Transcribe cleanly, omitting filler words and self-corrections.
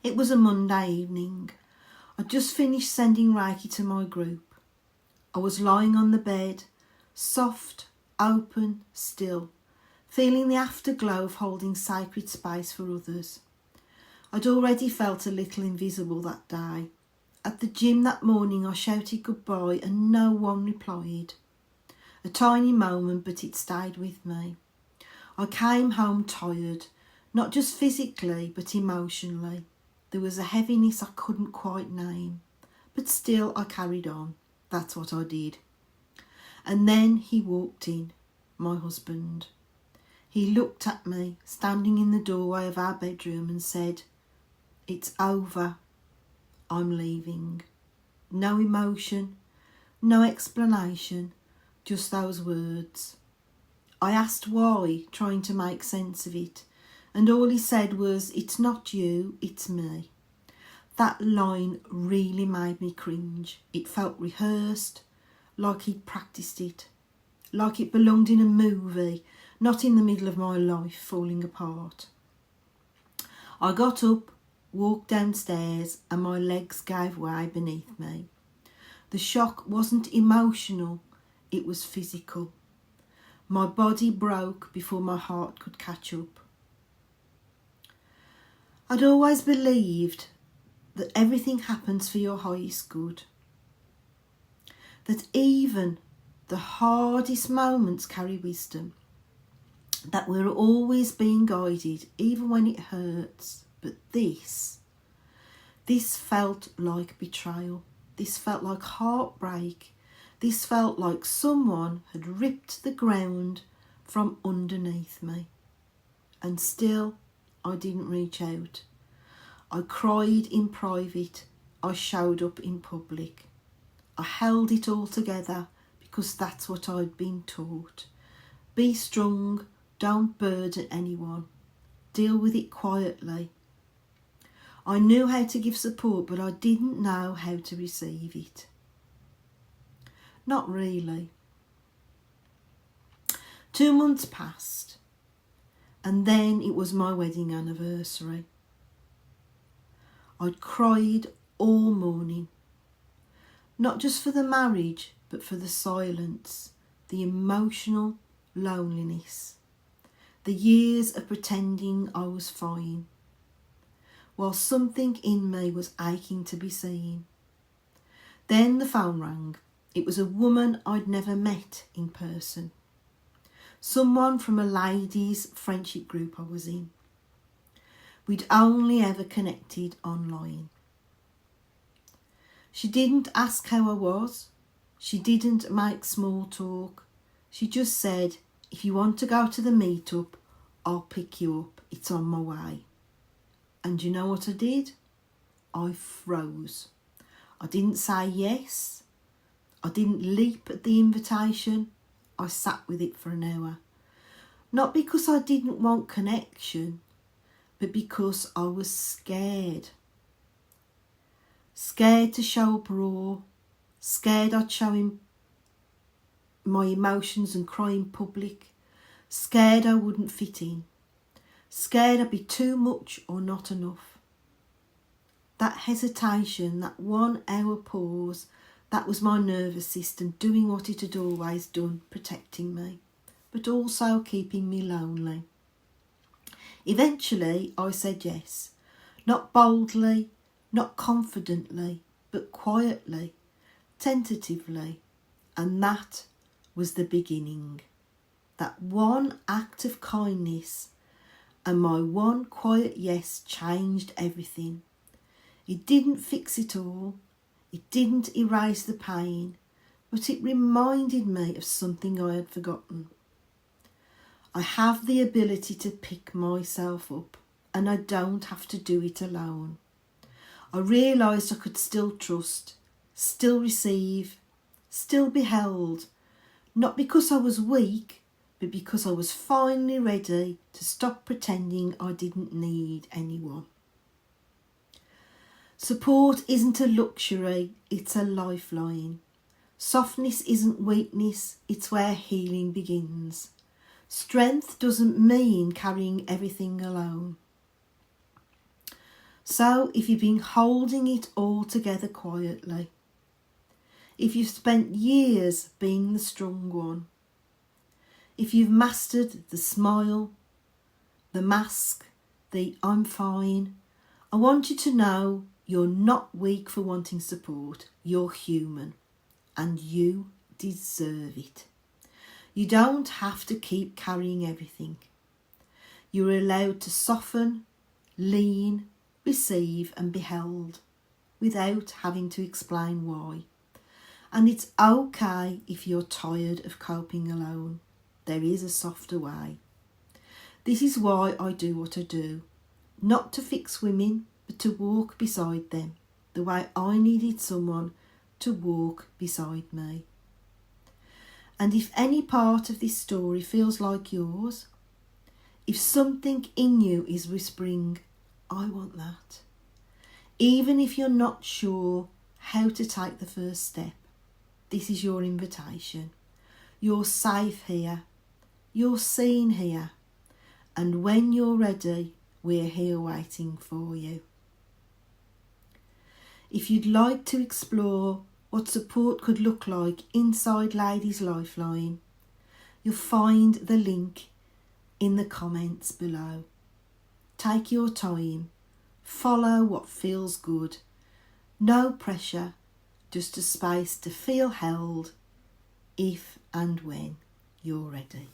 It was a Monday evening. I'd just finished sending Reiki to my group. I was lying on the bed, soft, open, still, feeling the afterglow of holding sacred space for others. I'd already felt a little invisible that day. At the gym that morning I shouted goodbye and no one replied. A tiny moment, but it stayed with me. I came home tired, not just physically but emotionally. There was a heaviness I couldn't quite name, but still I carried on. That's what I did. And then he walked in, my husband. He looked at me, standing in the doorway of our bedroom, and said, "It's over. I'm leaving." No emotion, no explanation, just those words. I asked why, trying to make sense of it, and all he said was, "It's not you, it's me." That line really made me cringe. It felt rehearsed, like he'd practiced it, like it belonged in a movie, not in the middle of my life falling apart. I got up, walked downstairs, and my legs gave way beneath me. The shock wasn't emotional, it was physical. My body broke before my heart could catch up. I'd always believed that everything happens for your highest good. That even the hardest moments carry wisdom. That we're always being guided, even when it hurts. But this felt like betrayal. This felt like heartbreak. This felt like someone had ripped the ground from underneath me. And still, I didn't reach out. I cried in private. I showed up in public. I held it all together because that's what I'd been taught. Be strong, don't burden anyone. Deal with it quietly. I knew how to give support, but I didn't know how to receive it. Not really. 2 months passed, and then it was my wedding anniversary. I'd cried all morning, not just for the marriage, but for the silence, the emotional loneliness, the years of pretending I was fine, while something in me was aching to be seen. Then the phone rang. It was a woman I'd never met in person. Someone from a ladies' friendship group I was in. We'd only ever connected online. She didn't ask how I was. She didn't make small talk. She just said, "If you want to go to the meetup, I'll pick you up. It's on my way." And you know what I did? I froze. I didn't say yes. I didn't leap at the invitation. I sat with it for an hour. Not because I didn't want connection, but because I was scared. Scared to show up raw. Scared I'd show him my emotions and cry in public. Scared I wouldn't fit in. Scared I'd be too much or not enough. That hesitation, that 1 hour pause, that was my nervous system doing what it had always done, protecting me, but also keeping me lonely. Eventually, I said yes, not boldly, not confidently, but quietly, tentatively, and that was the beginning. That one act of kindness and my one quiet yes changed everything. It didn't fix it all. It didn't erase the pain, but it reminded me of something I had forgotten. I have the ability to pick myself up, and I don't have to do it alone. I realised I could still trust, still receive, still be held, not because I was weak, but because I was finally ready to stop pretending I didn't need anyone. Support isn't a luxury, it's a lifeline. Softness isn't weakness, it's where healing begins. Strength doesn't mean carrying everything alone. So if you've been holding it all together quietly, if you've spent years being the strong one, if you've mastered the smile, the mask, the I'm fine, I want you to know you're not weak for wanting support. You're human and you deserve it. You don't have to keep carrying everything. You're allowed to soften, lean, receive and be held without having to explain why. And it's okay if you're tired of coping alone. There is a softer way. This is why I do what I do. Not to fix women, but to walk beside them, the way I needed someone to walk beside me. And if any part of this story feels like yours, if something in you is whispering, I want that, even if you're not sure how to take the first step, this is your invitation. You're safe here. You're seen here. And when you're ready, we're here waiting for you. If you'd like to explore what support could look like inside Ladies Lifeline, you'll find the link in the comments below. Take your time. Follow what feels good. No pressure, just a space to feel held if and when you're ready.